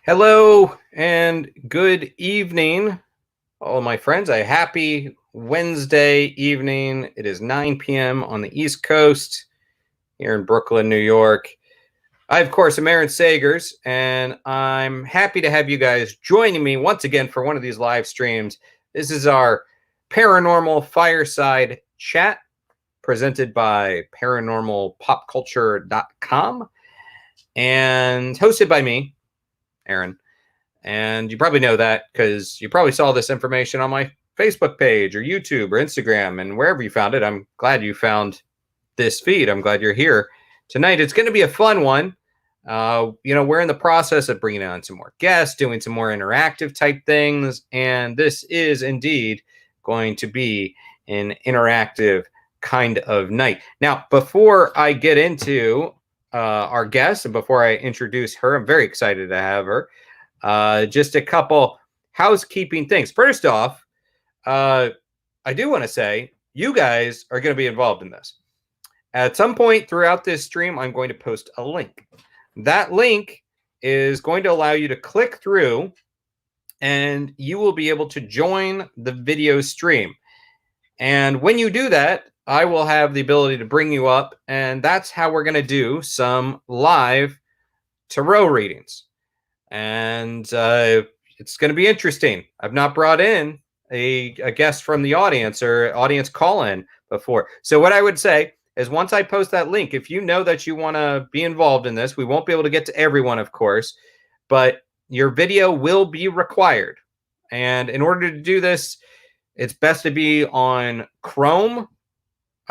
Hello and good evening, all of my friends. A happy Wednesday evening. It is 9 p.m. on the East Coast here in Brooklyn, New York. I, of course, am Aaron Sagers, and I'm happy to have you guys joining me once again for one of these live streams. This is our Paranormal Fireside Chat presented by paranormalpopculture.com and hosted by me, Aaron. And you probably know that because you probably saw this information on my Facebook page or YouTube or Instagram, and wherever you found it. I'm glad you found this feed. I'm glad you're here tonight. It's going to be a fun one. We're in the process of bringing on some more guests, doing some more interactive type things, and this is indeed going to be an interactive kind of night. Now, before I get into our guest and before I introduce her, I'm very excited to have her. Just a couple housekeeping things. First off, I do want to say you guys are going to be involved in this. At some point throughout this stream, I'm going to post a link. That link is going to allow you to click through and you will be able to join the video stream. And when you do that, I will have the ability to bring you up, and that's how we're going to do some live tarot readings. And it's going to be interesting. I've not brought in a guest from the audience or audience call-in before. So what I would say is once I post that link, if you know that you want to be involved in this, we won't be able to get to everyone, of course, but your video will be required. And in order to do this, it's best to be on Chrome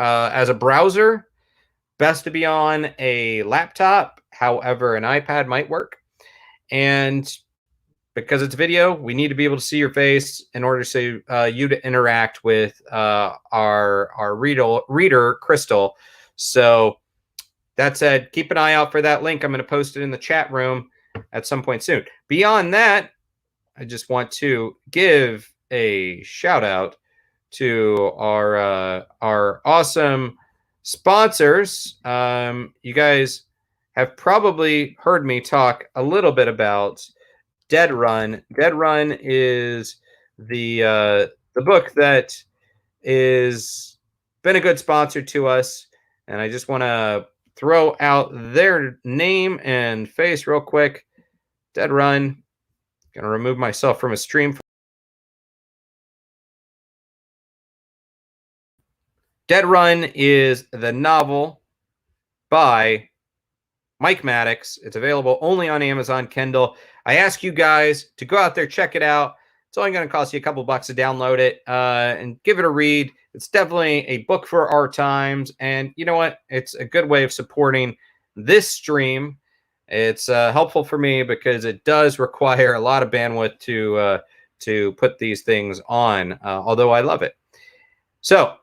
as a browser, best to be on a laptop. However, an iPad might work. And because it's video, we need to be able to see your face in order to you to interact with our reader, Crystal. So that said, keep an eye out for that link. I'm going to post it in the chat room at some point soon. Beyond that, I just want to give a shout out to our awesome sponsors. You guys have probably heard me talk a little bit about Dead Run. Dead Run is the book that is been a good sponsor to us, and I just want to throw out their name and face real quick. Dead Run. Gonna remove myself from a stream. Dead Run is the novel by Mike Maddox. It's available only on Amazon Kindle. I ask you guys to go out there, check it out. It's only going to cost you a couple bucks to download it and give it a read. It's definitely a book for our times. And you know what? It's a good way of supporting this stream. It's helpful for me because it does require a lot of bandwidth to put these things on, although I love it. So,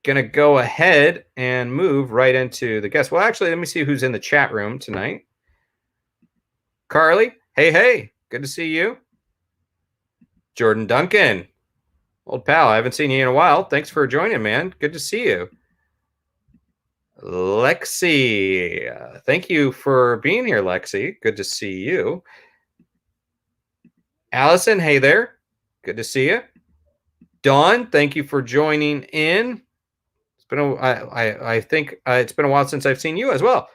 going to go ahead and move right into the guest. Well, actually, let me see who's in the chat room tonight. Carly, hey, good to see you. Jordan Duncan, old pal, I haven't seen you in a while. Thanks for joining, man. Good to see you. Lexi, thank you for being here, Lexi. Good to see you. Allison, hey there. Good to see you. Dawn, thank you for joining in. I think it's been a while since I've seen you as well.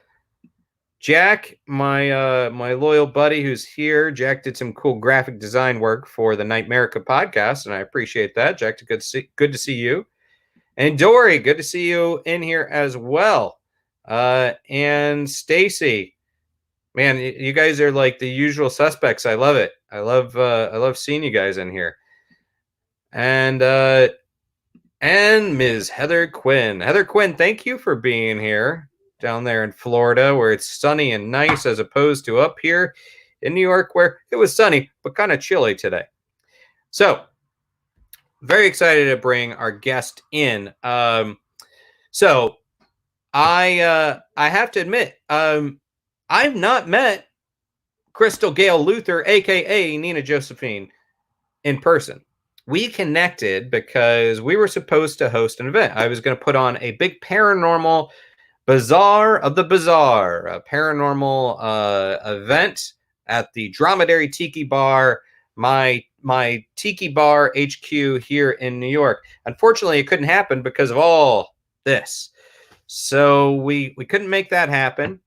Jack, my loyal buddy who's here. Jack did some cool graphic design work for the Nightmarica podcast, and I appreciate that. Jack, good to see you. And Dory, good to see you in here as well. And Stacy, man, you guys are like the usual suspects. I love it. I love seeing you guys in here. And Ms. Heather Quinn. Heather Quinn, thank you for being here down there in Florida where it's sunny and nice as opposed to up here in New York where it was sunny but kind of chilly today. So, very excited to bring our guest in. So, I have to admit, I've not met Crystal Gale Luther, a.k.a. Nina Josephine, in person. We connected because we were supposed to host an event. I was going to put on a big paranormal Bazaar of the Bazaar, a paranormal event at the Dromedary Tiki Bar, my Tiki Bar HQ here in New York. Unfortunately, it couldn't happen because of all this. So we couldn't make that happen.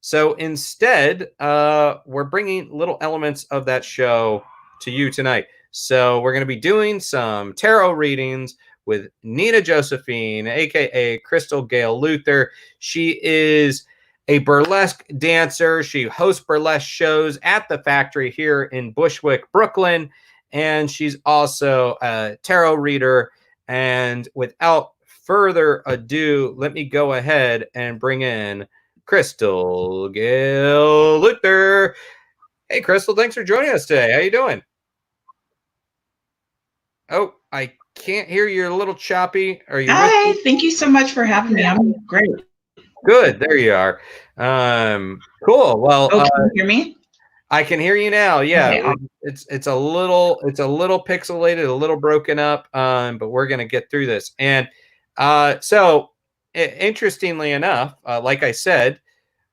So instead, we're bringing little elements of that show to you tonight. So we're going to be doing some tarot readings with Nina Josephine, aka Crystal Gale Luther. She is a burlesque dancer. She hosts burlesque shows at the Factory here in Bushwick, Brooklyn. And she's also a tarot reader. And without further ado, let me go ahead and bring in Crystal Gale Luther. Hey, Crystal, thanks for joining us today. How you doing? Oh, I can't hear you. You're a little choppy. Are you Hi, thank you so much for having me. I'm great. Good. There you are. Cool. Well, can you hear me? I can hear you now. Yeah, Okay, it's a little pixelated, a little broken up, but we're gonna get through this. And so, interestingly enough, like I said,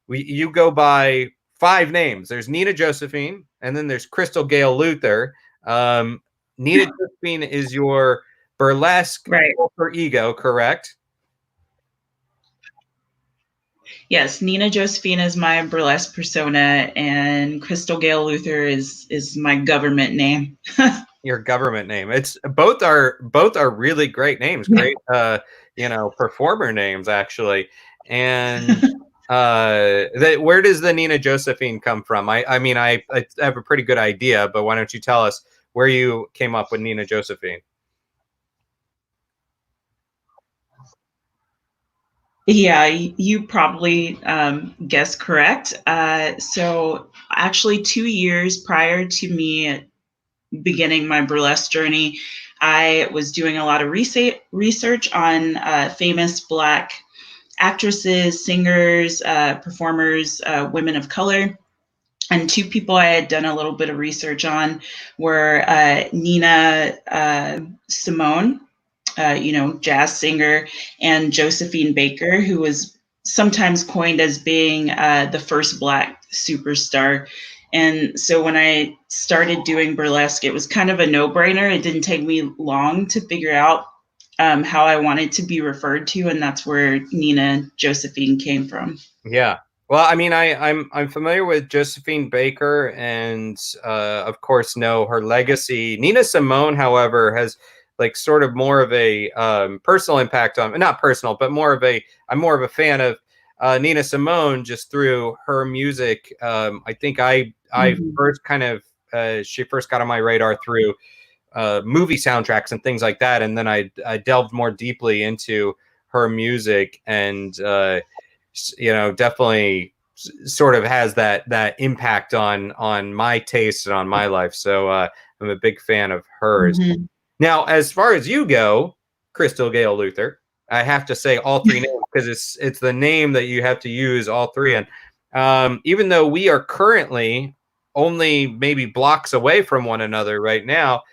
you go by 5 names. There's Nina Josephine, and then there's Crystal Gale Luther. Nina Josephine is your burlesque right. alter ego, correct? Yes, Nina Josephine is my burlesque persona, and Crystal Gale Luther is my government name. Your government name. It's both are really great names. Great, performer names actually. And where does the Nina Josephine come from? I mean, I have a pretty good idea, but why don't you tell us where you came up with Nina Josephine? Yeah, you probably guessed correct. So actually 2 years prior to me beginning my burlesque journey, I was doing a lot of research on famous Black actresses, singers, performers, women of color. And 2 people I had done a little bit of research on were Nina Simone, jazz singer, and Josephine Baker, who was sometimes coined as being the first Black superstar. And so when I started doing burlesque, it was kind of a no-brainer. It didn't take me long to figure out how I wanted to be referred to, and that's where Nina Josephine came from. Yeah. Well, I mean, I'm familiar with Josephine Baker, and of course know her legacy. Nina Simone, however, has like sort of more of a personal impact on, not personal, but I'm more of a fan of Nina Simone just through her music. I think I first kind of she first got on my radar through movie soundtracks and things like that, and then I delved more deeply into her music, and definitely sort of has that impact on my taste and on my life. So I'm a big fan of hers. Mm-hmm. Now, as far as you go, Crystal Gale Luther, I have to say all 3 names because it's the name that you have to use all 3. And even though we are currently only maybe blocks away from one another right now,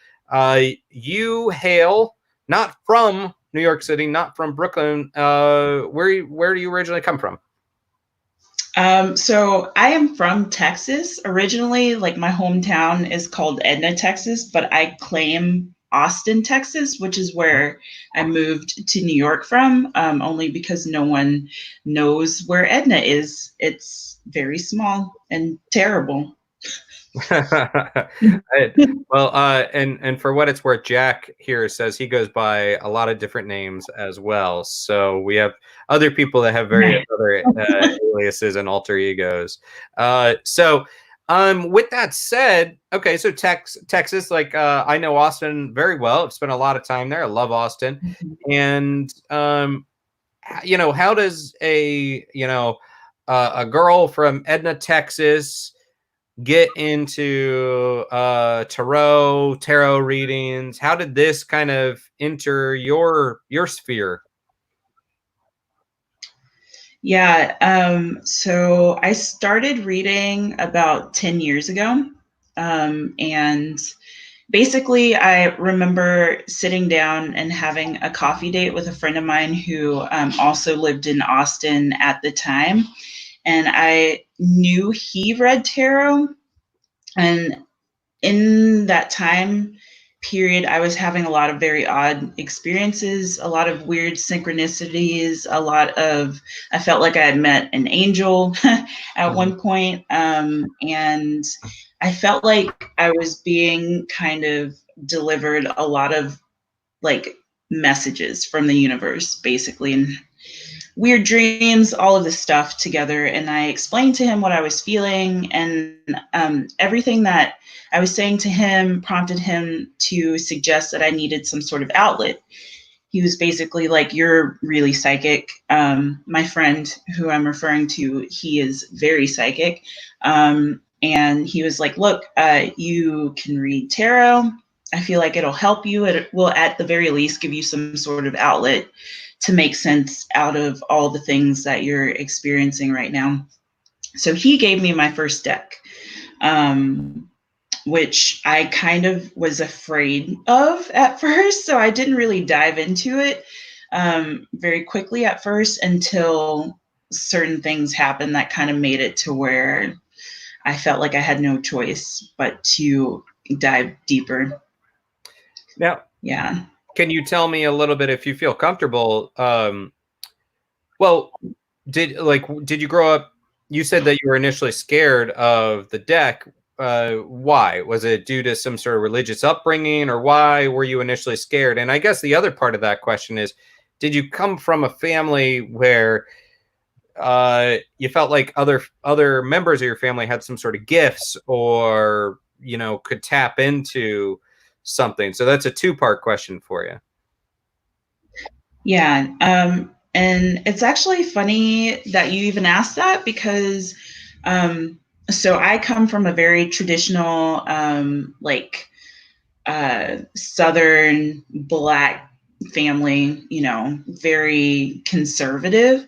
you hail not from New York City, not from Brooklyn. Where do you originally come from? So I am from Texas originally. Like my hometown is called Edna, Texas, but I claim Austin, Texas, which is where I moved to New York from, only because no one knows where Edna is. It's very small and terrible. Well, and for what it's worth, Jack here says he goes by a lot of different names as well. So we have other people that have various other aliases and alter egos. With that said, okay, so Texas, like I know Austin very well. I've spent a lot of time there. I love Austin, and how does a girl from Edna, Texas, get into tarot readings? How did this kind of enter your sphere? Yeah, so I started reading about 10 years ago. And basically, I remember sitting down and having a coffee date with a friend of mine who also lived in Austin at the time. And I knew he read tarot, And in that time period, I was having a lot of very odd experiences, a lot of weird synchronicities, I felt like I had met an angel at one point. And I felt like I was being kind of delivered a lot of like messages from the universe, basically, and weird dreams, all of this stuff together. And I explained to him what I was feeling, and everything that I was saying to him prompted him to suggest that I needed some sort of outlet. He was basically like, "You're really psychic." My friend who I'm referring to, he is very psychic. And he was like, "Look, you can read tarot. I feel like it'll help you. It will, at the very least, give you some sort of outlet to make sense out of all the things that you're experiencing right now." So he gave me my first deck, which I kind of was afraid of at first. So I didn't really dive into it very quickly at first until certain things happened that kind of made it to where I felt like I had no choice but to dive deeper. Now, Yeah. can you tell me a little bit, if you feel comfortable? Well, did you grow up? You said that you were initially scared of the deck. Why? Was it due to some sort of religious upbringing, or why were you initially scared? And I guess the other part of that question is, did you come from a family where you felt like other members of your family had some sort of gifts, or could tap into something? So that's a two-part question for you. Yeah. And it's actually funny that you even asked that, because so I come from a very traditional, Southern Black family, very conservative.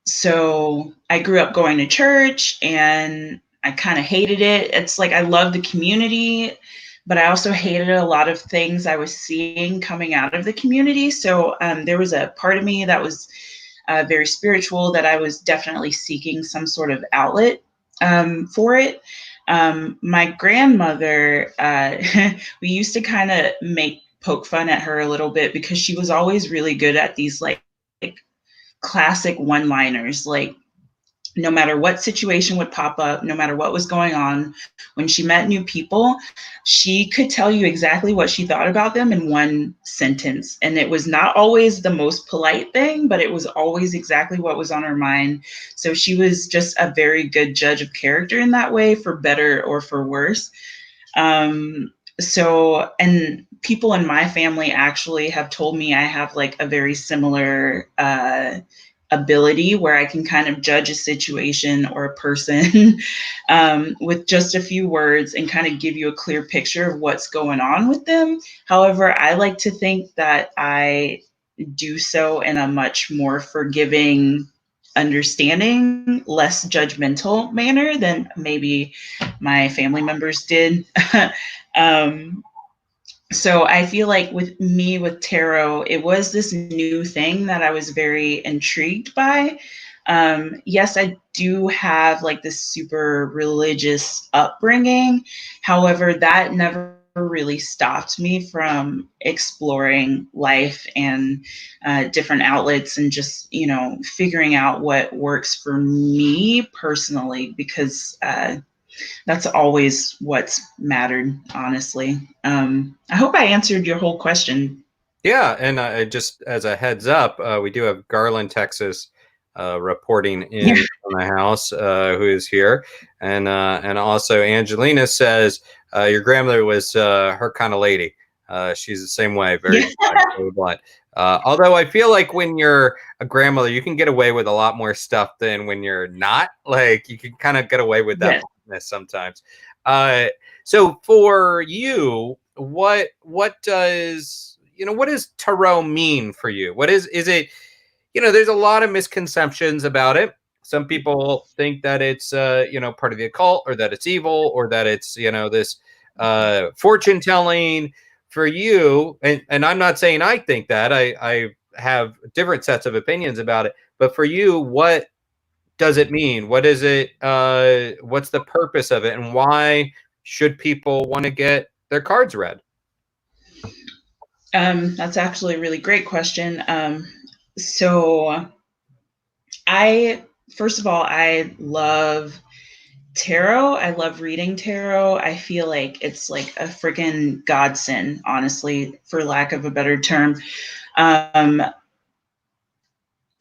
So I grew up going to church, and I kind of hated it. It's like I love the community, but I also hated a lot of things I was seeing coming out of the community. So there was a part of me that was very spiritual, that I was definitely seeking some sort of outlet for it. My grandmother, we used to kind of poke fun at her a little bit, because she was always really good at these like classic one-liners. Like, no matter what situation would pop up, no matter what was going on, when she met new people, she could tell you exactly what she thought about them in one sentence. And it was not always the most polite thing, but it was always exactly what was on her mind. So she was just a very good judge of character in that way, for better or for worse. And people in my family actually have told me I have like a very similar ability, where I can kind of judge a situation or a person with just a few words, and kind of give you a clear picture of what's going on with them. However, I like to think that I do so in a much more forgiving, understanding, less judgmental manner than maybe my family members did. So I feel like with me, with tarot, it was this new thing that I was very intrigued by. Yes, I do have like this super religious upbringing. However, that never really stopped me from exploring life and different outlets, and just, figuring out what works for me personally, because that's always what's mattered, honestly. I hope I answered your whole question. Yeah, and just as a heads up, we do have Garland, Texas, reporting in on the house, who is here, and also Angelina says your grandmother was her kind of lady. She's the same way, very blunt. Although I feel like when you're a grandmother, you can get away with a lot more stuff than when you're not. Like, you can kind of get away with that sometimes. So for you, what does what does tarot mean for you? What is it? There's a lot of misconceptions about it. Some people think that it's part of the occult, or that it's evil, or that it's this fortune telling. For you, and I'm not saying I think that, I have different sets of opinions about it, but for you, what does it mean? What is it? What's the purpose of it? And why should people want to get their cards read? That's actually a really great question. So first of all, I love tarot. I love reading tarot. I feel like it's like a freaking godsend, honestly, for lack of a better term. Um,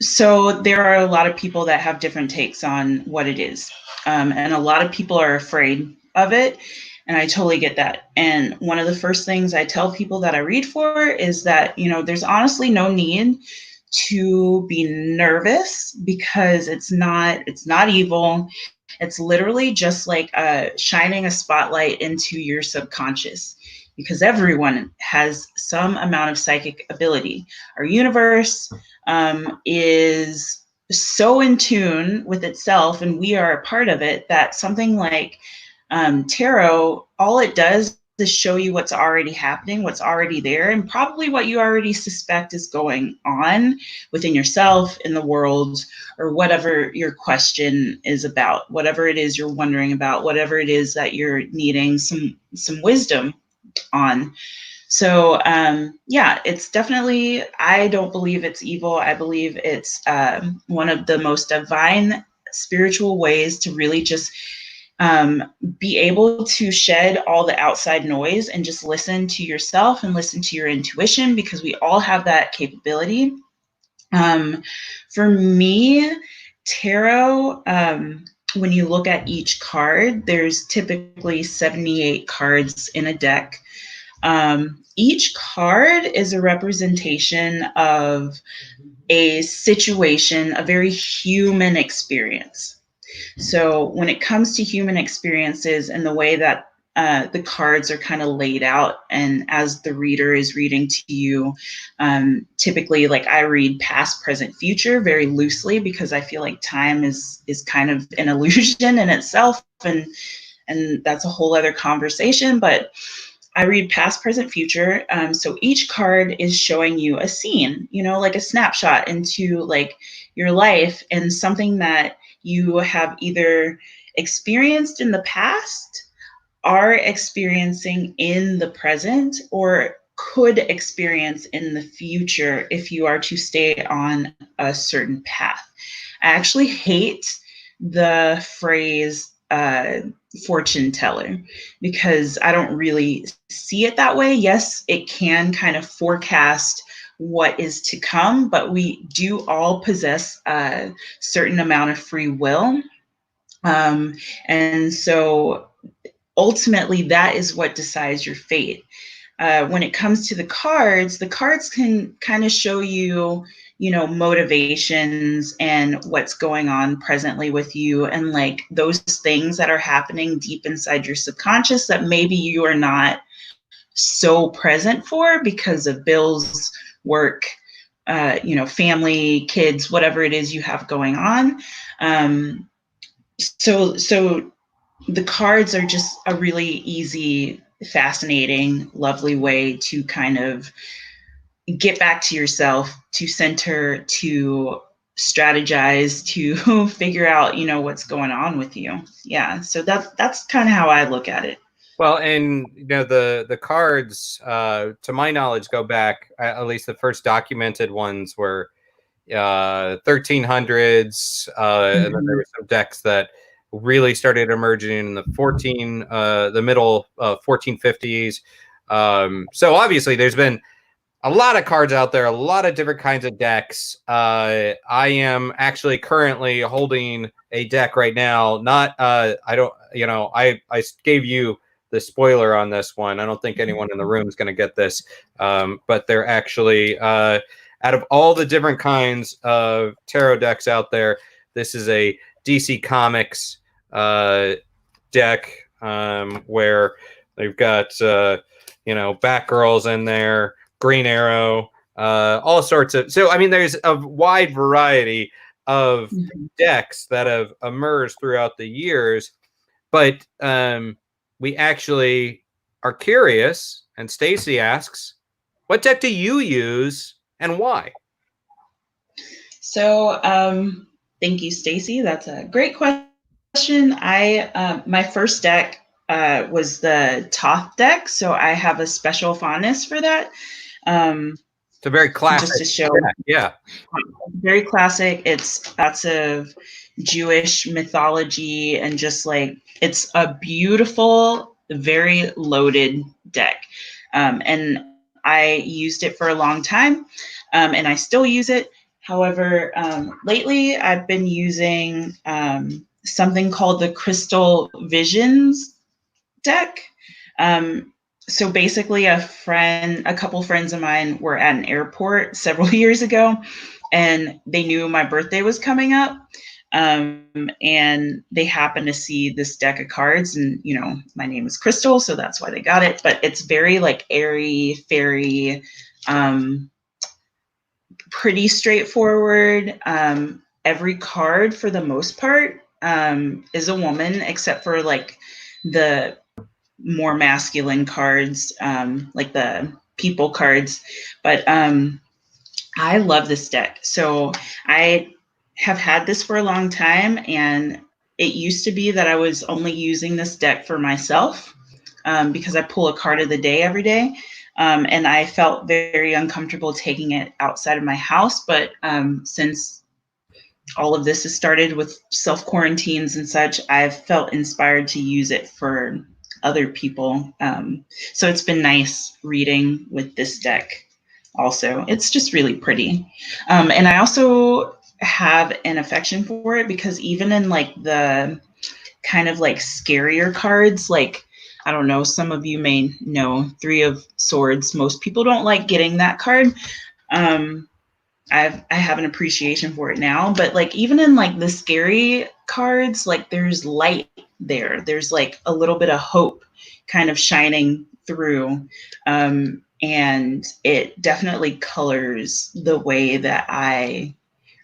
so there are a lot of people that have different takes on what it is. And a lot of people are afraid of it. And I totally get that. And one of the first things I tell people that I read for is that, there's honestly no need to be nervous, because it's not evil. It's literally just like shining a spotlight into your subconscious, because everyone has some amount of psychic ability. Our universe is so in tune with itself, and we are a part of it, that something like tarot, all it does is show you what's already happening, what's already there, and probably what you already suspect is going on within yourself, in the world, or whatever your question is about, whatever it is you're wondering about, whatever it is that you're needing some wisdom on. So yeah, it's definitely, I don't believe it's evil. I believe it's one of the most divine spiritual ways to really just be able to shed all the outside noise and just listen to yourself and listen to your intuition, because we all have that capability. For me, tarot, when you look at each card, there's typically 78 cards in a deck. Each card is a representation of a situation, a very human experience. So when it comes to human experiences and the way that the cards are kind of laid out, and as the reader is reading to you, typically, like, I read past, present, future very loosely, because I feel like time is kind of an illusion in itself, and that's a whole other conversation. But I read past, present, future. So each card is showing you a scene, like a snapshot into like your life, and something that you have either experienced in the past, are experiencing in the present, or could experience in the future if you are to stay on a certain path. I actually hate the phrase fortune teller, because I don't really see it that way. Yes, it can kind of forecast what is to come, but we do all possess a certain amount of free will. And so ultimately, that is what decides your fate. When it comes to the cards can kind of show you, motivations and what's going on presently with you, and like those things that are happening deep inside your subconscious that maybe you are not so present for because of bills, work, family, kids, whatever it is you have going on. So the cards are just a really easy, fascinating, lovely way to kind of get back to yourself, to center, to strategize, to figure out, what's going on with you. Yeah. So that's kind of how I look at it. Well, and the cards, to my knowledge, go back, at least the first documented ones were 1300s, and then there were some decks that really started emerging in the middle 1450s. So obviously there's been a lot of cards out there, a lot of different kinds of decks. I am actually currently holding a deck right now. Not I don't, I gave you the spoiler on this one. I don't think anyone in the room is going to get this, but they're actually out of all the different kinds of tarot decks out there, this is a DC Comics deck, where they've got Batgirls in there, Green Arrow, all sorts of. So I mean, there's a wide variety of decks that have emerged throughout the years, but we actually are curious. And Stacy asks, "What deck do you use and why?" So Thank you, Stacy. That's a great question. My first deck was the Toth deck, so I have a special fondness for that. It's a very classic. Just to show, yeah. Very classic. It's lots of Jewish mythology and just like it's a beautiful, very loaded deck. And I used it for a long time, and I still use it. However, lately I've been using something called the Crystal Visions deck. So basically, a couple friends of mine were at an airport several years ago, and they knew my birthday was coming up. And they happened to see this deck of cards, and my name is Crystal, so that's why they got it. But it's very like airy, fairy, pretty straightforward. Every card, for the most part, is a woman, except for like the more masculine cards, like the people cards. But I love this deck. So I have had this for a long time, and it used to be that I was only using this deck for myself, because I pull a card of the day every day. And I felt very uncomfortable taking it outside of my house. But since all of this has started with self-quarantines and such, I've felt inspired to use it for other people. So it's been nice reading with this deck also. It's just really pretty. And I also have an affection for it because even in like the kind of like scarier cards, like, I don't know, some of you may know Three of Swords. Most people don't like getting that card. I have an appreciation for it now, but like even in like the scary cards, like there's light there. There's like a little bit of hope kind of shining through. And it definitely colors the way that I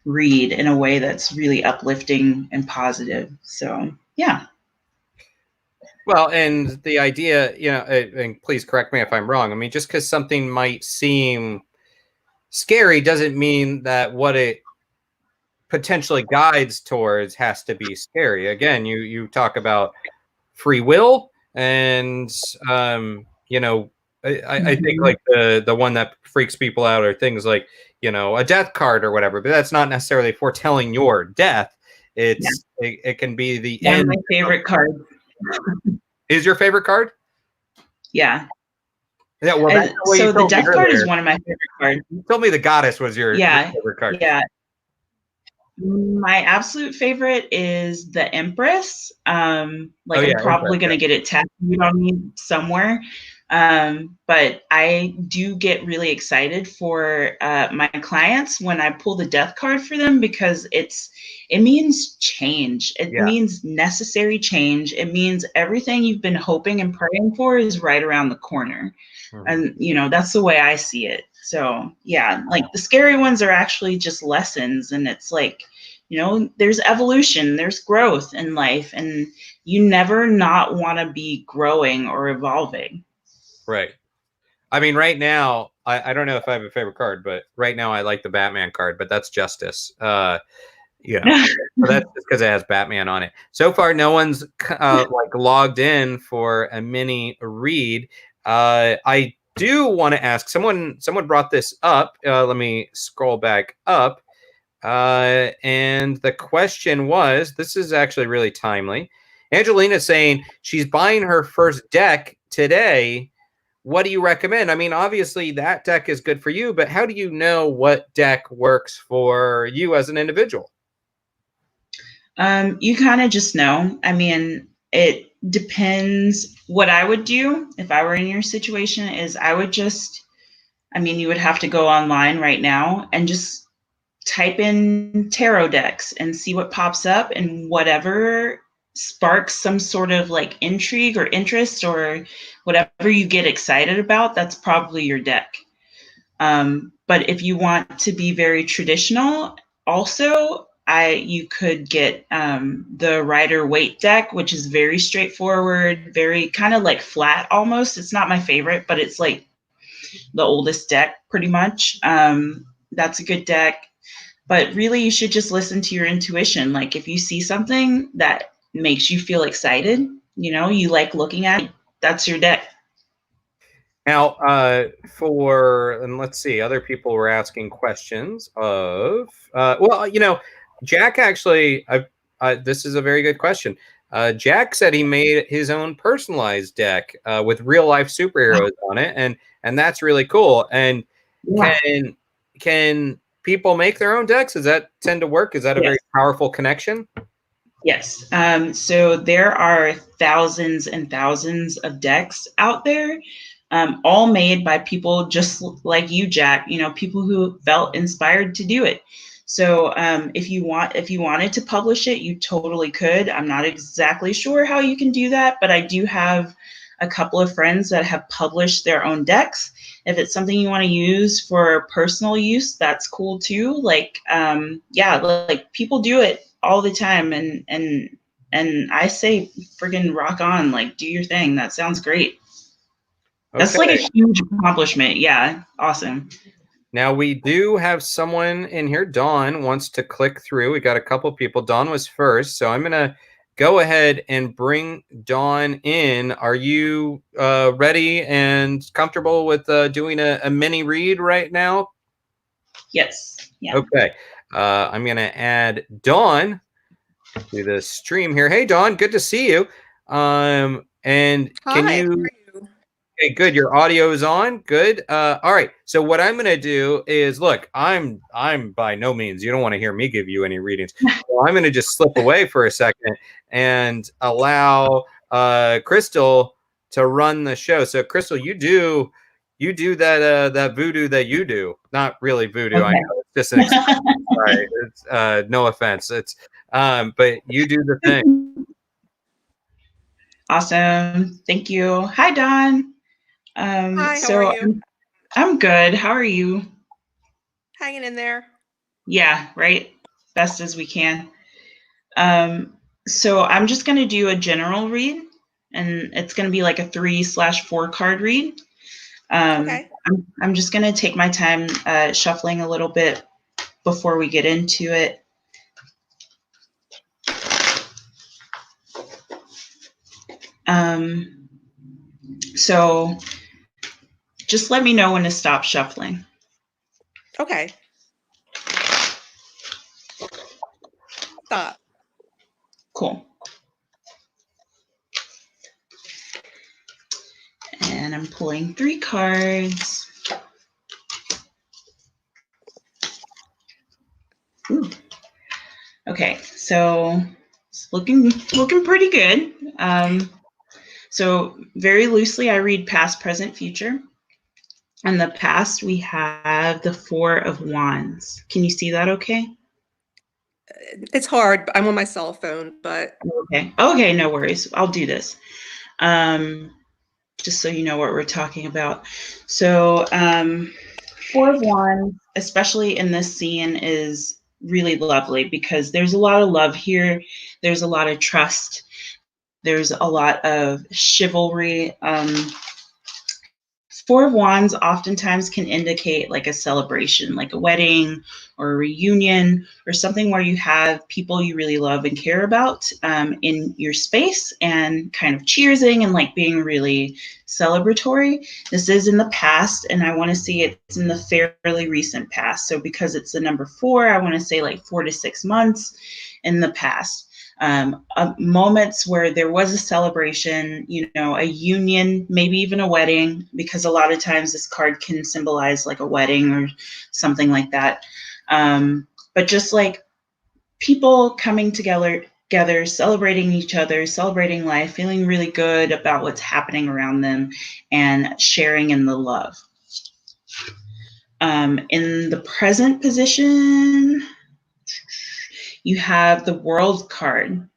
read in a way that's really uplifting and positive. So, yeah. Well, and the idea, and please correct me if I'm wrong. I mean, just because something might seem scary doesn't mean that what it potentially guides towards has to be scary. Again, you talk about free will, and I think like the one that freaks people out are things like a death card or whatever, but that's not necessarily foretelling your death. It can be the one end. of my favorite cards. Is your favorite card? Yeah. Yeah. Well, so the death card is one of my favorite cards. You told me the goddess was your favorite card. Yeah. My absolute favorite is the Empress. I'm probably going to get it tattooed on me somewhere. But I do get really excited for my clients when I pull the death card for them, because it means change. It means necessary change. It means everything you've been hoping and praying for is right around the corner. And, that's the way I see it. So, yeah, like the scary ones are actually just lessons. And it's like, there's evolution, there's growth in life, and you never not want to be growing or evolving. Right. I mean, right now, I don't know if I have a favorite card, but right now I like the Batman card, but that's Justice. So that's just because it has Batman on it. So far, no one's like logged in for a mini read. I do want to ask someone brought this up. Let me scroll back up. And the question was, this is actually really timely. Angelina saying she's buying her first deck today. What do you recommend? I mean, obviously that deck is good for you, but how do you know what deck works for you as an individual? You kind of just know. I mean, it depends. What I would do if I were in your situation is you would have to go online right now and just type in tarot decks and see what pops up, and whatever sparks some sort of like intrigue or interest or whatever you get excited about, that's probably your deck. But if you want to be very traditional, also, you could get the Rider-Waite deck, which is very straightforward, very kind of like flat almost. It's not my favorite, but it's like the oldest deck pretty much. That's a good deck. But really, you should just listen to your intuition. Like if you see something that makes you feel excited, you like looking at it, that's your deck. Now, and let's see, other people were asking questions of, Jack actually, this is a very good question. Jack said he made his own personalized deck with real life superheroes on it, and that's really cool. And Yeah. can people make their own decks? Does that tend to work? Is that a Yes. very powerful connection? Yes. So there are thousands and thousands of decks out there, all made by people just like you, Jack. People who felt inspired to do it. So if you wanted to publish it, you totally could. I'm not exactly sure how you can do that, but I do have a couple of friends that have published their own decks. If it's something you want to use for personal use, that's cool too. Like, like people do it all the time, and I say friggin' rock on, like do your thing. That sounds great. That's like a Okay. huge accomplishment. Yeah, awesome. Now we do have someone in here. Dawn wants to click through. We got a couple people. Dawn was first, so I'm gonna go ahead and bring Dawn in. Are you ready and comfortable with doing a mini read right now? Yes. Yeah. Okay. I'm gonna add Dawn to the stream here. Hey, Dawn, good to see you. And can Hi, you? how are you? Okay, good. Your audio is on. Good. All right. So what I'm going to do is, look, I'm by no means, you don't want to hear me give you any readings. So I'm going to just slip away for a second and allow Crystal to run the show. So Crystal, you do that voodoo that you do. Not really voodoo. Okay. I know it's just an expression. Sorry. It's no offense. It's but you do the thing. Awesome. Thank you. Hi, Don. Hi, how are So you? I'm good. How are you? Hanging in there. Yeah, right. Best as we can. So I'm just going to do a general read, and it's going to be like a 3/4 card read. Okay. I'm just going to take my time shuffling a little bit before we get into it. So just let me know when to stop shuffling. Okay. Stop. Cool. And I'm pulling 3 cards. Ooh. Okay, so it's looking pretty good. So very loosely, I read past, present, future. In the past, we have the 4 of Wands. Can you see that okay? It's hard. I'm on my cell phone, but Okay. Okay, no worries. I'll do this. Just so you know what we're talking about. So 4 of Wands, especially in this scene, is really lovely because there's a lot of love here. There's a lot of trust. There's a lot of chivalry. 4 of Wands oftentimes can indicate like a celebration, like a wedding or a reunion or something where you have people you really love and care about in your space and kind of cheersing and like being really celebratory. This is in the past, and I want to see it's in the fairly recent past. So because it's the number 4, I want to say like 4 to 6 months in the past. Moments where there was a celebration, a union, maybe even a wedding, because a lot of times this card can symbolize like a wedding or something like that. But just like people coming together, celebrating each other, celebrating life, feeling really good about what's happening around them, and sharing in the love. In the present position, you have the World card.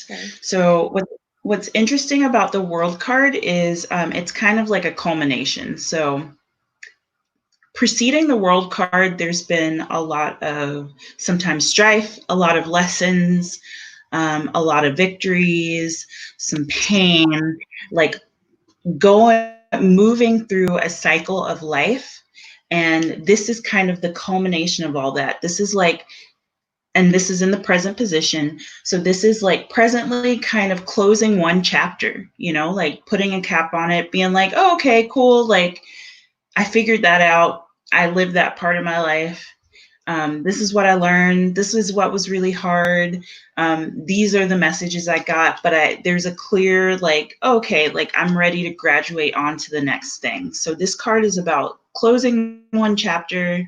okay. So what's interesting about the World card is it's kind of like a culmination. So preceding the World card, there's been a lot of sometimes strife, a lot of lessons, a lot of victories, some pain, like moving through a cycle of life And this is kind of the culmination of all that. This is like, and this is in the present position. So this is like presently kind of closing one chapter, you know, like putting a cap on it, being like, oh, okay, cool. Like I figured that out. I lived that part of my life. This is what I learned. This is what was really hard. These are the messages I got, but there's a clear like, okay, like I'm ready to graduate on to the next thing. So this card is about closing one chapter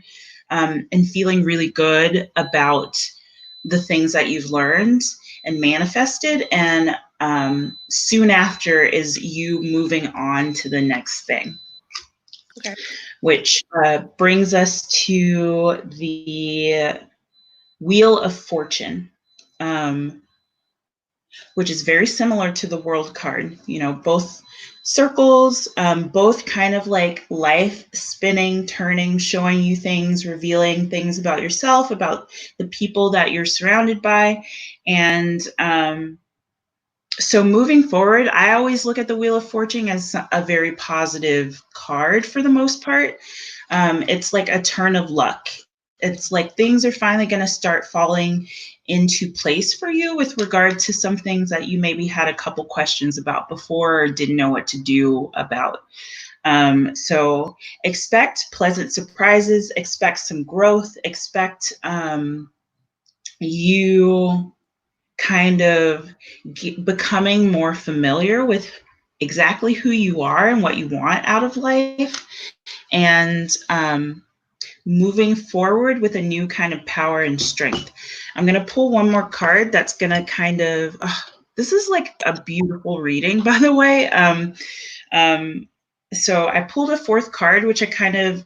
and feeling really good about the things that you've learned and manifested. And soon after is you moving on to the next thing. Okay. Which brings us to the Wheel of Fortune, which is very similar to the World card. You know, both circles, both kind of like life spinning, turning, showing you things, revealing things about yourself, about the people that you're surrounded by. And so moving forward, I always look at the Wheel of Fortune as a very positive card for the most part. It's like a turn of luck. It's like things are finally going to start falling into place for you with regard to some things that you maybe had a couple questions about before or didn't know what to do about. So expect pleasant surprises, expect some growth, expect you kind of becoming more familiar with exactly who you are and what you want out of life, and moving forward with a new kind of power and strength. I'm going to pull one more card that's going to kind of, this is like a beautiful reading, by the way. So I pulled a fourth card, which I kind of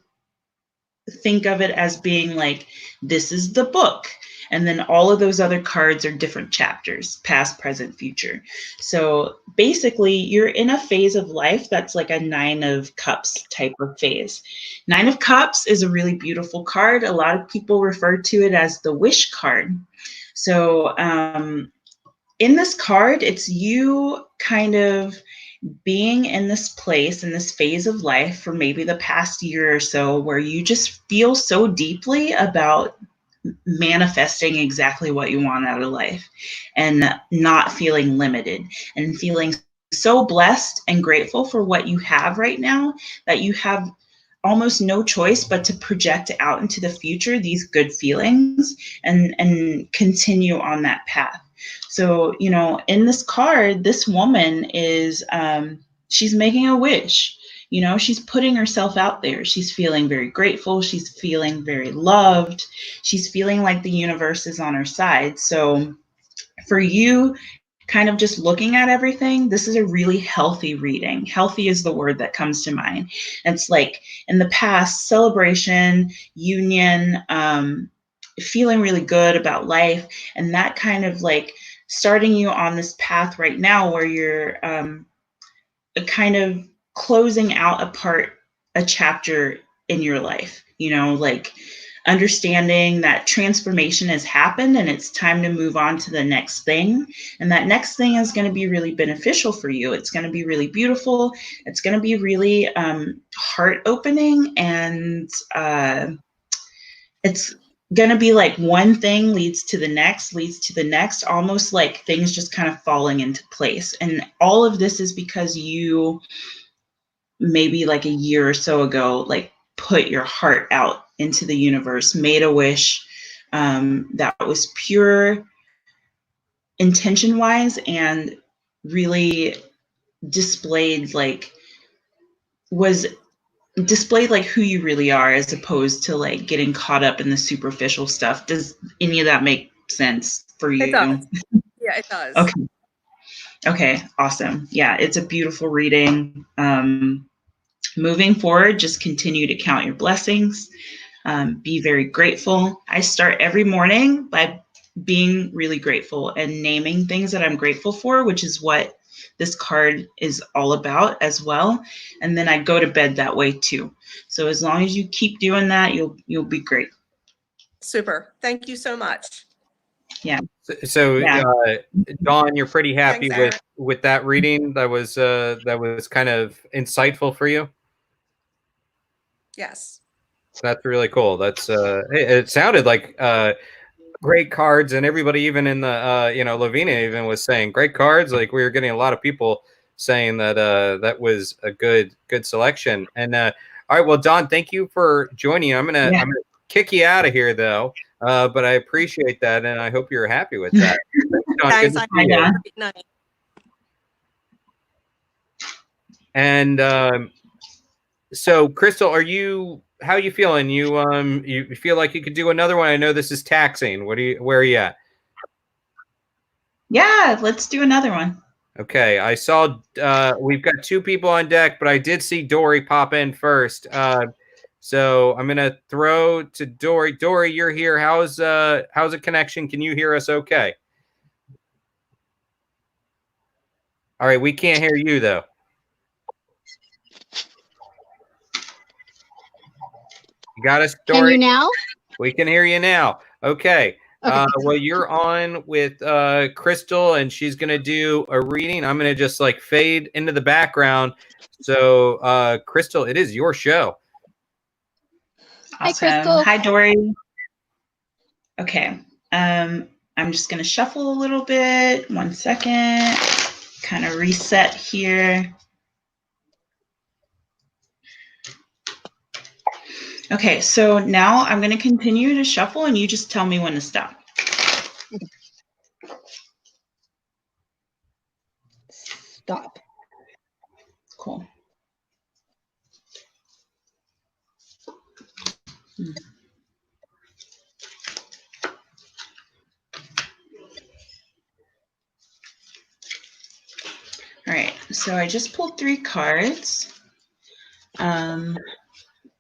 think of it as being like, this is the book. And then all of those other cards are different chapters, past, present, future. So basically, you're in a phase of life that's like a 9 of Cups type of phase. 9 of Cups is a really beautiful card. A lot of people refer to it as the wish card. So in this card, it's you kind of being in this place, in this phase of life for maybe the past year or so, where you just feel so deeply about manifesting exactly what you want out of life and not feeling limited and feeling so blessed and grateful for what you have right now that you have almost no choice but to project out into the future these good feelings and continue on that path. So, you know, in this card, this woman is she's making a wish. You know, she's putting herself out there. She's feeling very grateful. She's feeling very loved. She's feeling like the universe is on her side. So for you, kind of just looking at everything, this is a really healthy reading. Healthy is the word that comes to mind. It's like in the past, celebration, union, feeling really good about life, and that kind of like starting you on this path right now where you're kind of closing out a chapter in your life, you know, like understanding that transformation has happened and it's time to move on to the next thing. And that next thing is going to be really beneficial for you. It's going to be really beautiful. It's going to be really heart opening. And it's going to be like one thing leads to the next, almost like things just kind of falling into place. And all of this is because you maybe like a year or so ago, like put your heart out into the universe, made a wish that was pure intention wise and really displayed like who you really are, as opposed to like getting caught up in the superficial stuff. Does any of that make sense for you? It does. Yeah, it does. Okay, awesome. Yeah, it's a beautiful reading. Moving forward, just continue to count your blessings. Be very grateful. I start every morning by being really grateful and naming things that I'm grateful for, which is what this card is all about as well. And then I go to bed that way too. So as long as you keep doing that, you'll be great. Super. Thank you so much. Yeah. So Yeah. Dawn, you're pretty happy Thanks, with that reading? That was kind of insightful for you? Yes. That's really cool. That's it sounded like great cards, and everybody even in the Lavina even was saying great cards. Like we were getting a lot of people saying that that was a good selection. And all right, well, Dawn, thank you for joining. I'm gonna kick you out of here though. But I appreciate that, and I hope you're happy with that. Dawn, Guys, good to see you. Good night. And so, Crystal, how are you feeling? You feel like you could do another one? I know this is taxing. Where are you at? Yeah, let's do another one. Okay, I saw we've got 2 people on deck, but I did see Dory pop in first. So I'm gonna throw to Dory. Dory, you're here. How's the connection? Can you hear us okay? All right, we can't hear you though. You got us, Dory? Can you now? We can hear you now. Okay. Well, you're on with Crystal, and she's going to do a reading. I'm going to just like fade into the background. So, Crystal, it is your show. Awesome. Hi, Crystal. Hi, Dory. Okay. I'm just going to shuffle a little bit. 1 second. Kind of reset here. Okay, so now I'm going to continue to shuffle, and you just tell me when to stop. Stop. Cool. All right, so I just pulled 3 cards.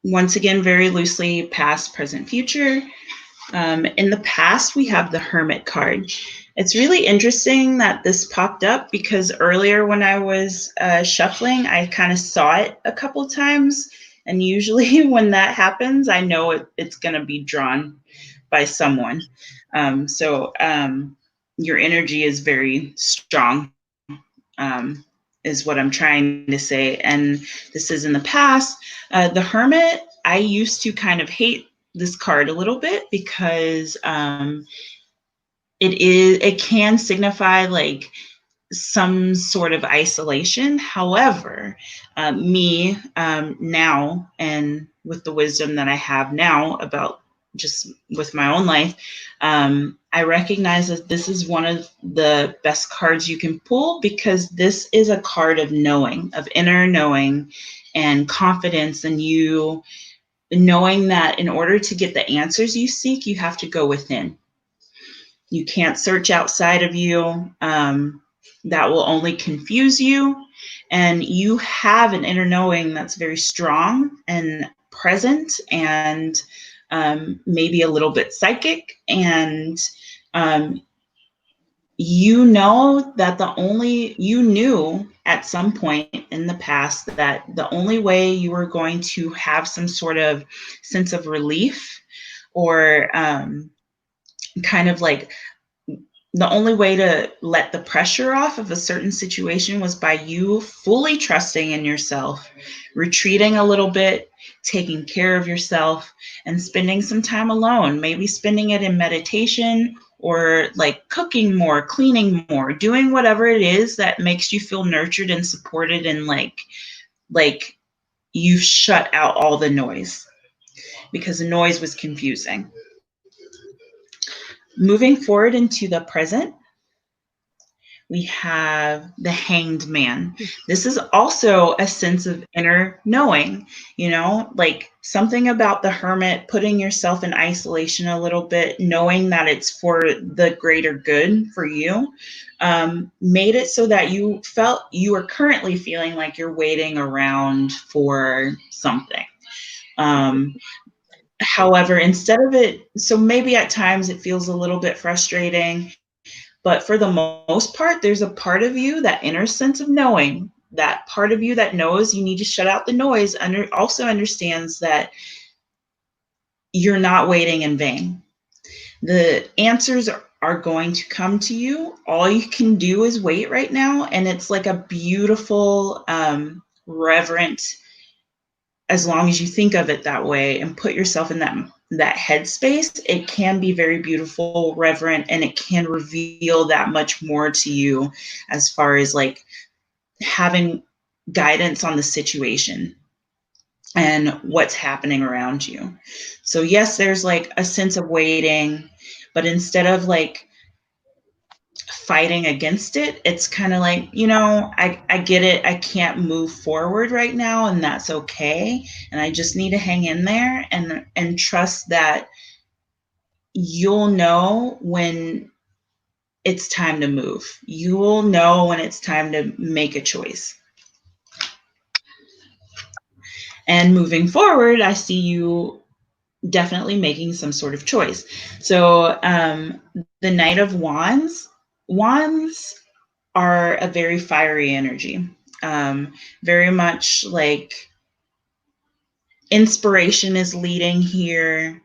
Once again, very loosely, past, present, future. In the past, we have the Hermit card. It's really interesting that this popped up because earlier when I was shuffling, I kind of saw it a couple times. And usually when that happens, I know it's going to be drawn by someone. So your energy is very strong, is what I'm trying to say. And this is in the past. The Hermit, I used to kind of hate this card a little bit because it can signify like some sort of isolation. However, me now, and with the wisdom that I have now about just with my own life, I recognize that this is one of the best cards you can pull because this is a card of knowing, of inner knowing and confidence in you, knowing that in order to get the answers you seek, you have to go within. You can't search outside of you. That will only confuse you. And you have an inner knowing that's very strong and present and maybe a little bit psychic. And you know that you knew at some point in the past that the only way you were going to have some sort of sense of relief or kind of like the only way to let the pressure off of a certain situation was by you fully trusting in yourself, retreating a little bit, taking care of yourself, and spending some time alone, maybe spending it in meditation or like cooking more, cleaning more, doing whatever it is that makes you feel nurtured and supported and like you've shut out all the noise because the noise was confusing. Moving forward into the present, we have the Hanged Man. This is also a sense of inner knowing, like something about the Hermit, putting yourself in isolation a little bit, knowing that it's for the greater good for you, made it so that you are currently feeling like you're waiting around for something. However, instead of it, so maybe at times it feels a little bit frustrating, but for the most part, there's a part of you, that inner sense of knowing, that part of you that knows you need to shut out the noise, also understands that you're not waiting in vain. The answers are going to come to you. All you can do is wait right now. And it's like a beautiful, reverent as long as you think of it that way and put yourself in that headspace, it can be very beautiful, reverent, and it can reveal that much more to you as far as like having guidance on the situation and what's happening around you. So yes, there's like a sense of waiting, but instead of like fighting against it, it's kind of like, I get it. I can't move forward right now, and that's okay. And I just need to hang in there and trust that you'll know when it's time to move. You will know when it's time to make a choice. And moving forward, I see you definitely making some sort of choice. So the Knight of Wands are a very fiery energy, very much like inspiration is leading here.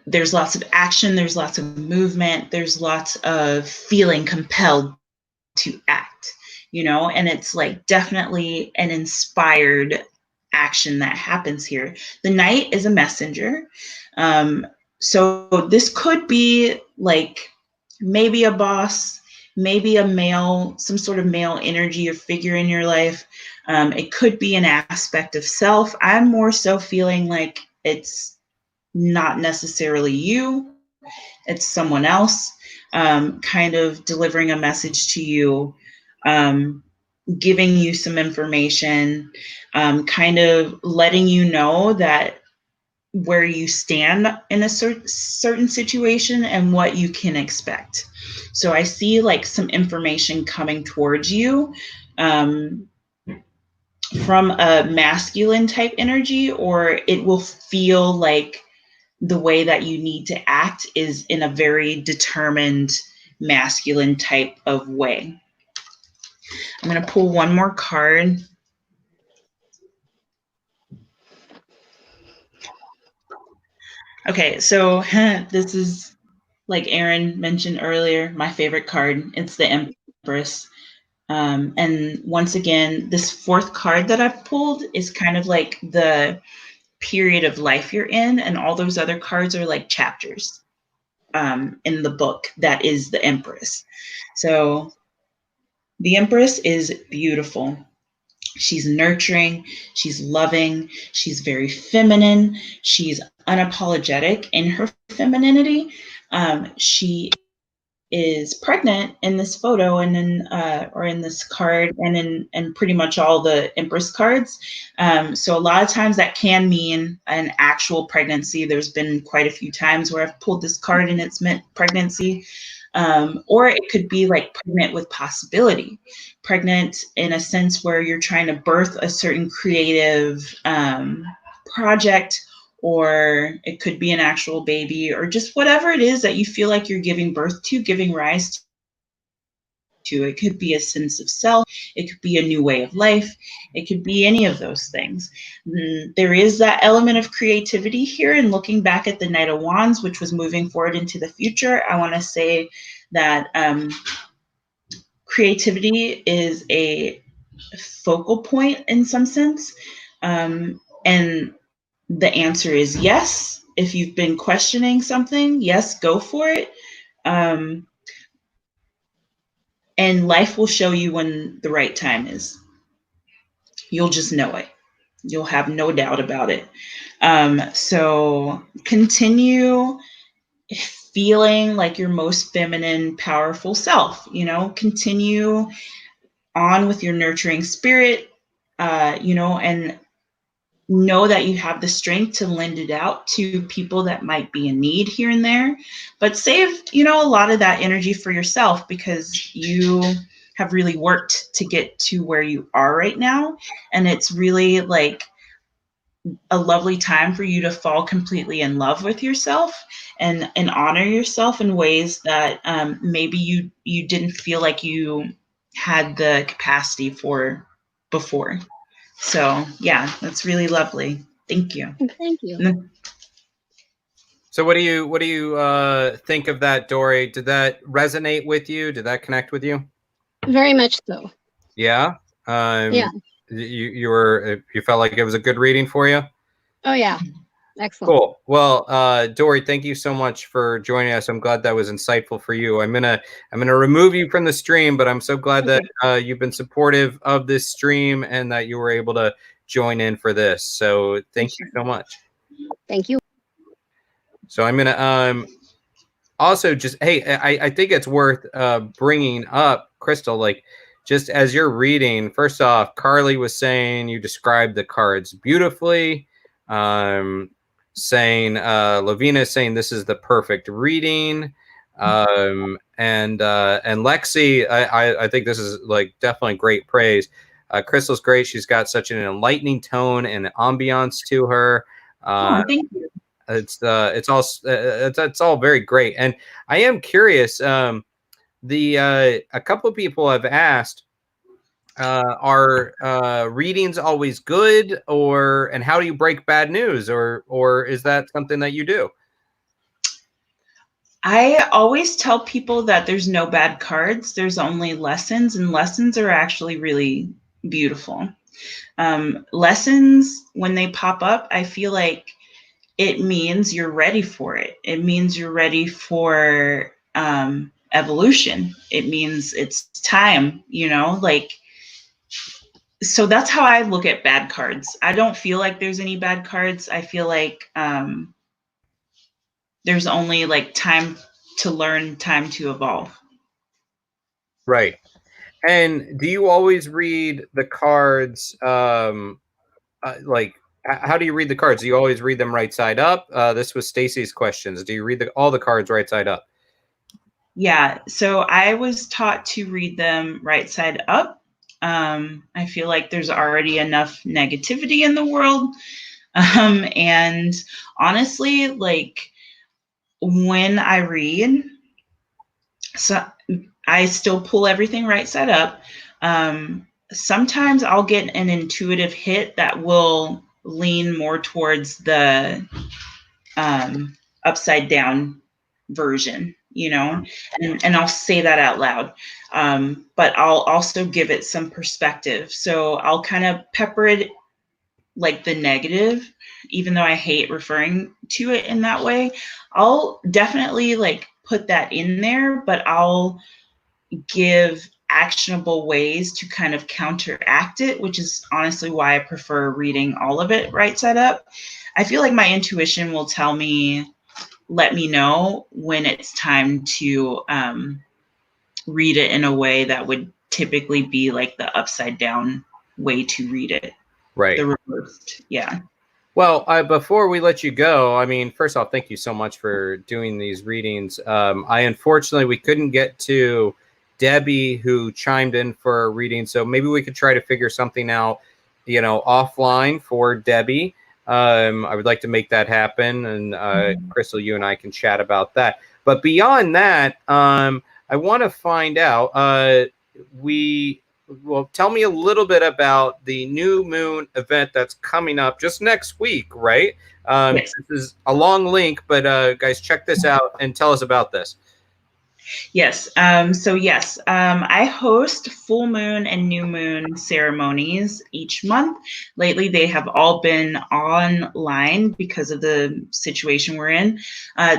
There's lots of action, there's lots of movement, there's lots of feeling compelled to act, and it's like definitely an inspired action that happens here. The Knight is a messenger. So this could be like maybe a boss, maybe a male, some sort of male energy or figure in your life. It could be an aspect of self. I'm more so feeling like it's not necessarily you, it's someone else, kind of delivering a message to you, giving you some information, kind of letting you know that where you stand in a certain situation and what you can expect. So I see like some information coming towards you from a masculine type energy, or it will feel like the way that you need to act is in a very determined masculine type of way. I'm going to pull one more card. Okay, so this is, like Aaron mentioned earlier, my favorite card. It's the Empress. And once again, this fourth card that I've pulled is kind of like the period of life you're in, and all those other cards are like chapters in the book that is the Empress. So the Empress is beautiful. She's nurturing, she's loving, she's very feminine, she's unapologetic in her femininity. She is pregnant in this photo and in this card and in pretty much all the Empress cards. So a lot of times that can mean an actual pregnancy. There's been quite a few times where I've pulled this card and it's meant pregnancy. Or it could be like pregnant with possibility, pregnant in a sense where you're trying to birth a certain creative project, or it could be an actual baby, or just whatever it is that you feel like you're giving birth to, giving rise to. It could be a sense of self. It could be a new way of life. It could be any of those things. There is that element of creativity here. And looking back at the Knight of Wands, which was moving forward into the future, I want to say that creativity is a focal point in some sense. And the answer is yes. If you've been questioning something, yes, go for it. And life will show you when the right time is. You'll just know it. You'll have no doubt about it. So continue feeling like your most feminine, powerful self. Continue on with your nurturing spirit, and know that you have the strength to lend it out to people that might be in need here and there, but save, a lot of that energy for yourself, because you have really worked to get to where you are right now. And it's really like a lovely time for you to fall completely in love with yourself and honor yourself in ways that maybe you didn't feel like you had the capacity for before. So yeah, that's really lovely. Thank you. Thank you. So what do you think of that, Dory? Did that resonate with you? Did that connect with you? Very much so. Yeah. Yeah. you felt like it was a good reading for you? Oh yeah. Excellent. Cool. Well, Dory, thank you so much for joining us. I'm glad that was insightful for you. I'm gonna remove you from the stream, but I'm so glad that you've been supportive of this stream and that you were able to join in for this. So thank you so much. Thank you. So I'm gonna also just, hey, I think it's worth bringing up, Crystal, like, just as you're reading, first off, Carly was saying you described the cards beautifully. Saying Lavina is saying this is the perfect reading. And Lexi, I think this is like definitely great praise. Crystal's great. She's got such an enlightening tone and ambiance to her. Thank you. It's all very great. And I am curious. A couple of people have asked, are readings always good, and how do you break bad news, or is that something that you do? I always tell people that there's no bad cards. There's only lessons, and lessons are actually really beautiful. Lessons, when they pop up, I feel like it means you're ready for it. It means you're ready for evolution. It means it's time, like, so that's how I look at bad cards. I don't feel like there's any bad cards. I feel like there's only like time to learn, time to evolve. Right. And do you always read the cards? Like, how do you read the cards? Do you always read them right side up? This was Stacy's questions. Do you read all the cards right side up? Yeah. So I was taught to read them right side up. I feel like there's already enough negativity in the world. And honestly, like, when I read, so I still pull everything right side up. Sometimes I'll get an intuitive hit that will lean more towards the upside down version, and I'll say that out loud. But I'll also give it some perspective. So I'll kind of pepper it like the negative, even though I hate referring to it in that way. I'll definitely like put that in there, but I'll give actionable ways to kind of counteract it, which is honestly why I prefer reading all of it right side up. I feel like my intuition will let me know when it's time to read it in a way that would typically be like the upside down way to read it. Right. The reversed. Yeah. Well, before we let you go, I mean, first off, thank you so much for doing these readings. Unfortunately, we couldn't get to Debbie, who chimed in for a reading, so maybe we could try to figure something out, offline for Debbie. I would like to make that happen, and Crystal, you and I can chat about that. But beyond that, I want to find out, tell me a little bit about the new moon event that's coming up just next week, right? Yes. This is a long link, but guys, check this out and tell us about this. Yes. So yes, I host full moon and new moon ceremonies each month. Lately, they have all been online because of the situation we're in.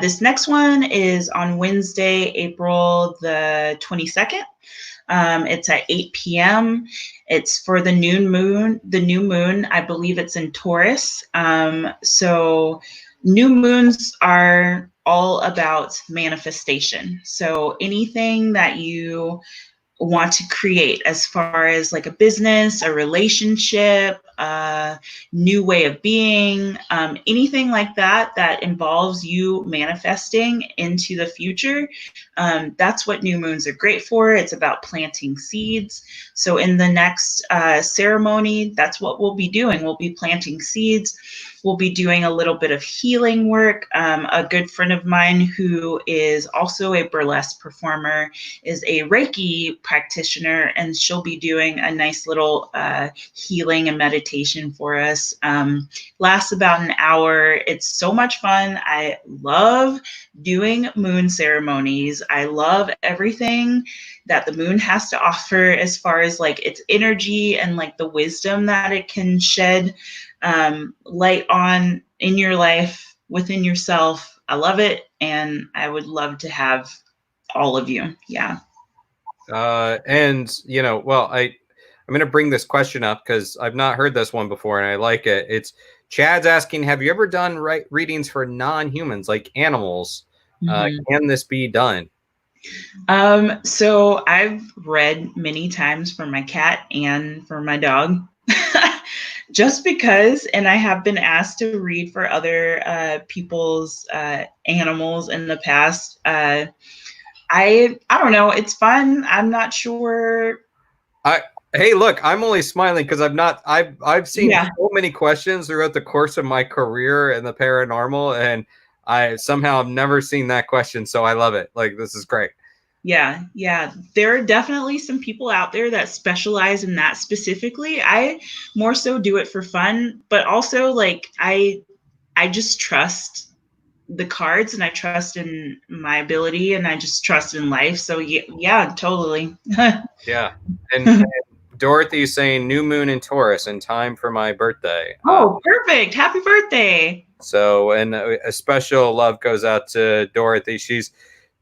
This next one is on Wednesday, April the 22nd. It's at 8 p.m. It's for the new moon. I believe it's in Taurus. So new moons are all about manifestation. So anything that you want to create as far as like a business, a relationship, a new way of being, anything like that involves you manifesting into the future. That's what new moons are great for. It's about planting seeds. So in the next ceremony, that's what we'll be doing. We'll be planting seeds. we'll be doing a little bit of healing work. A good friend of mine who is also a burlesque performer is a Reiki practitioner, and she'll be doing a nice little healing and meditation for us. Lasts about an hour. It's so much fun. I love doing moon ceremonies. I love everything that the moon has to offer as far as like its energy and like the wisdom that it can shed light on in your life, within yourself. I love it, and I would love to have all of you. Yeah. And you know, well, I'm going to bring this question up because I've not heard this one before, and I like it. It's Chad's asking, have you ever done readings for non-humans, like animals? Can this be done? So I've read many times for my cat and for my dog. Just because, and I have been asked to read for other people's animals in the past. I don't know. It's fun. I'm not sure. Hey, look, I'm only smiling because I've seen so many questions throughout the course of my career in the paranormal, and I somehow have never seen that question. So I love it. Like, this is great. Yeah. There are definitely some people out there that specialize in that specifically. I more so do it for fun, but also like I just trust the cards, and I trust in my ability, and I just trust in life. So yeah, totally. Yeah. And Dorothy's saying new moon in Taurus in time for my birthday. Oh, perfect. Happy birthday. So, and a special love goes out to Dorothy. She's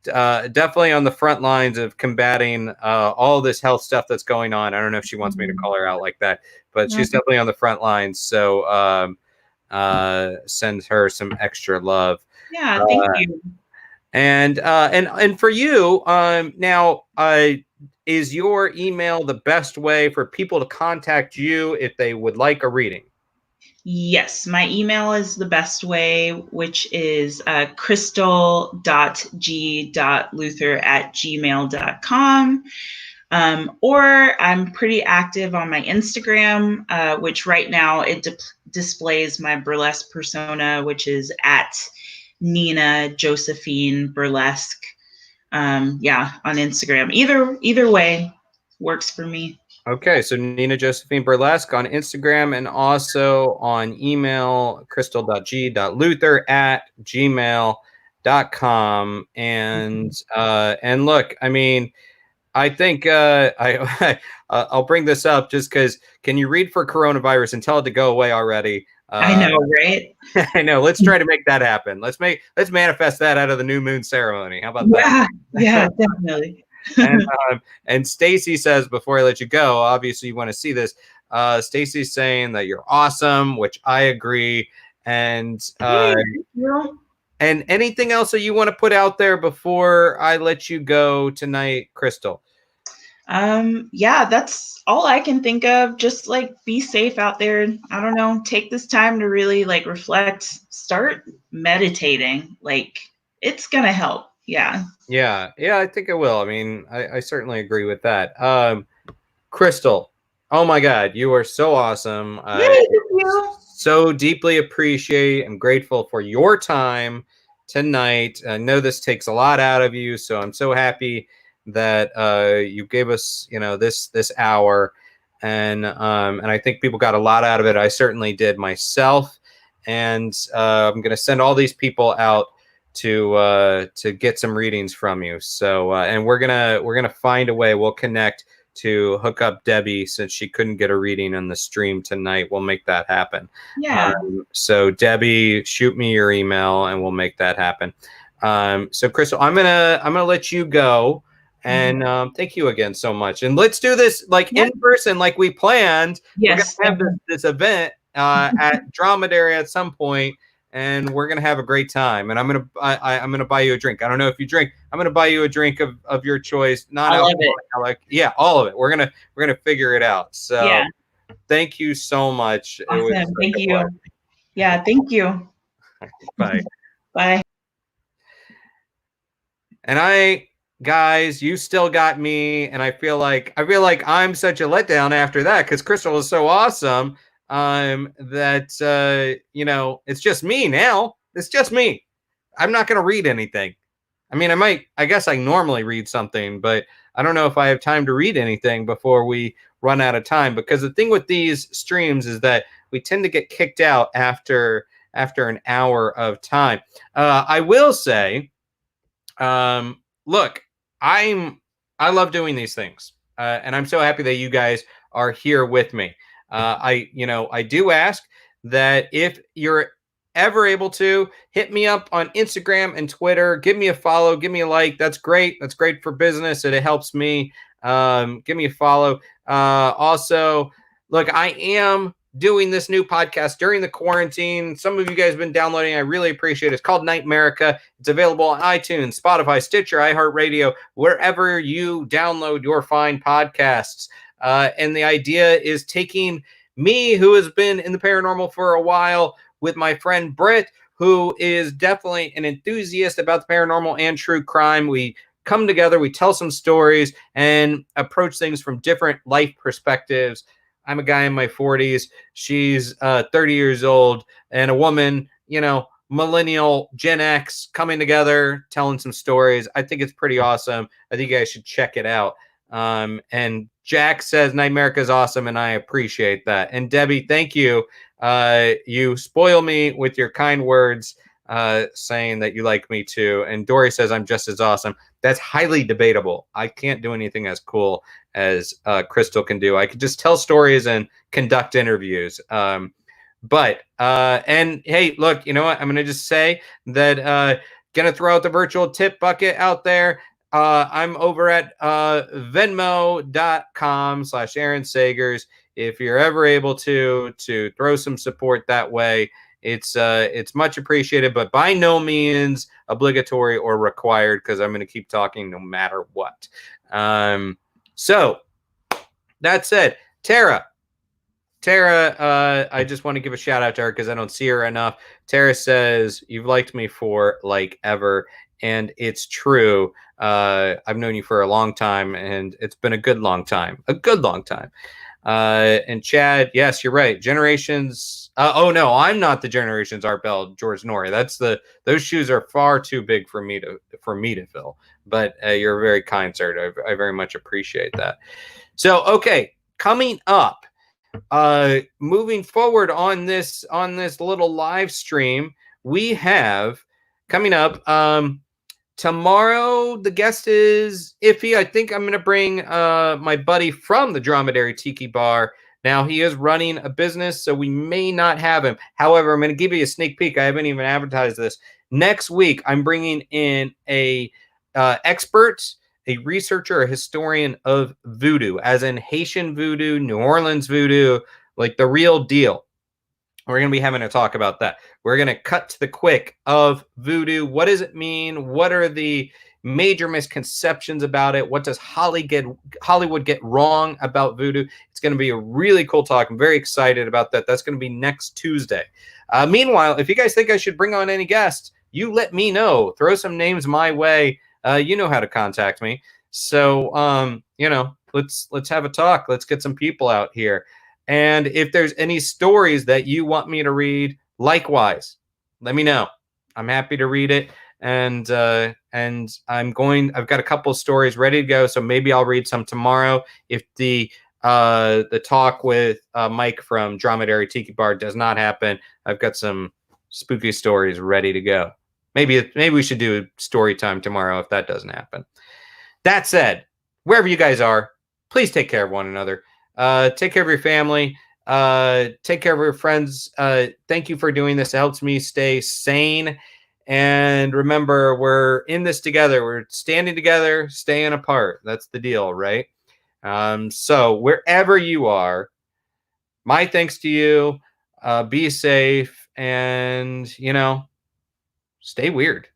definitely on the front lines of combating all this health stuff that's going on. I don't know if she wants me to call her out like that, but she's definitely on the front lines. So send her some extra love. Yeah, thank you. And for you, now, is your email the best way for people to contact you if they would like a reading? Yes, my email is the best way, which is crystal.g.luther@gmail.com. Or I'm pretty active on my Instagram, which right now it displays my burlesque persona, which is at Nina Josephine Burlesque. On Instagram. Either way works for me. Okay, so Nina Josephine Burlesque on Instagram, and also on email, crystal.g.luther@gmail.com. And look, I mean, I think I'll bring this up just because. Can you read for coronavirus and tell it to go away already? I know, right? I know. Let's try to make that happen. Let's manifest that out of the new moon ceremony. How about that? Yeah, definitely. And Stacy says, before I let you go, obviously you want to see this. Stacy's saying that you're awesome, which I agree. And and anything else that you want to put out there before I let you go tonight, Crystal? Yeah, that's all I can think of. Just like be safe out there. I don't know, take this time to really like reflect, start meditating. Like it's gonna help. Yeah, I think it will. I mean, I certainly agree with that. Crystal, oh my God, you are so awesome. Thank you. So deeply appreciate and grateful for your time tonight. I know this takes a lot out of you, so I'm so happy that you gave us, this hour, and I think people got a lot out of it. I certainly did myself, and I'm going to send all these people out to get some readings from you. So and we're gonna find a way. We'll connect to hook up Debbie, since she couldn't get a reading on the stream tonight. We'll make that happen. Yeah. So Debbie, shoot me your email and we'll make that happen. So Crystal, I'm gonna let you go. And thank you again so much. And let's do this like in person, like we planned. Yes. We're gonna have this event at Dromedary at some point, and we're gonna have a great time. And I'm gonna buy you a drink. I don't know if you drink. I'm gonna buy you a drink of your choice. Not alcoholic. Yeah, all of it. We're gonna figure it out. So thank you so much. Awesome. Thank you. Yeah, thank you. Bye. Bye. And guys, you still got me, and I feel like I'm such a letdown after that because Crystal is so awesome. that you know, it's just me now. It's just me. I'm not going to read anything. I mean, I guess I normally read something, but I don't know if I have time to read anything before we run out of time, because the thing with these streams is that we tend to get kicked out after an hour of time. I will say, look, I love doing these things, and I'm so happy that you guys are here with me. I do ask that if you're ever able to, hit me up on Instagram and Twitter, give me a follow, give me a like. That's great. That's great for business, and it helps me. Give me a follow. Also, look, I am doing this new podcast during the quarantine. Some of you guys have been downloading. I really appreciate it. It's called Night America. It's available on iTunes, Spotify, Stitcher, iHeartRadio, wherever you download your fine podcasts. And the idea is taking me, who has been in the paranormal for a while, with my friend Britt, who is definitely an enthusiast about the paranormal and true crime. We come together, we tell some stories, and approach things from different life perspectives. I'm a guy in my 40s. She's 30 years old, and a woman, you know, millennial Gen X, coming together, telling some stories. I think it's pretty awesome. I think you guys should check it out. And Jack says Night America is awesome, and I appreciate that. And Debbie, thank you. You spoil me with your kind words, saying that you like me too. And Dory says I'm just as awesome. That's highly debatable. I can't do anything as cool as Crystal can do. I could just tell stories and conduct interviews. And hey, look, you know what? I'm going to just say that, going to throw out the virtual tip bucket out there. I'm over at venmo.com/Aaron Sagers. If you're ever able to throw some support that way, it's much appreciated, but by no means obligatory or required, because I'm going to keep talking no matter what. So that said, Tara, I just want to give a shout out to her because I don't see her enough. Tara says, you've liked me for like ever. And it's true. I've known you for a long time, and it's been a good long time. And Chad, yes, you're right. Generations. Oh no, I'm not the Generations Art Bell George Norrie. Those shoes are far too big for me to fill. But you're very kind, sir. I very much appreciate that. So okay, coming up, moving forward on this little live stream, we have coming up. Tomorrow, the guest is iffy. I think I'm going to bring my buddy from the Dromedary Tiki Bar. Now, he is running a business, so we may not have him. However, I'm going to give you a sneak peek. I haven't even advertised this. Next week, I'm bringing in a expert, a researcher, a historian of voodoo, as in Haitian voodoo, New Orleans voodoo, like the real deal. We're going to be having a talk about that. We're going to cut to the quick of voodoo. What does it mean? What are the major misconceptions about it? What does Hollywood get wrong about voodoo? It's going to be a really cool talk. I'm very excited about that. That's going to be next Tuesday. Meanwhile, if you guys think I should bring on any guests, you let me know. Throw some names my way. You know how to contact me. So, let's have a talk. Let's get some people out here. And if there's any stories that you want me to read, likewise, let me know. I'm happy to read it. And I've got a couple of stories ready to go. So maybe I'll read some tomorrow. If the talk with Mike from Dromedary Tiki Bar does not happen, I've got some spooky stories ready to go. Maybe we should do story time tomorrow if that doesn't happen. That said, wherever you guys are, please take care of one another. Take care of your family. Take care of your friends. Thank you for doing this. It helps me stay sane. And remember, we're in this together. We're standing together, staying apart. That's the deal, right? So wherever you are, my thanks to you. Be safe and, stay weird.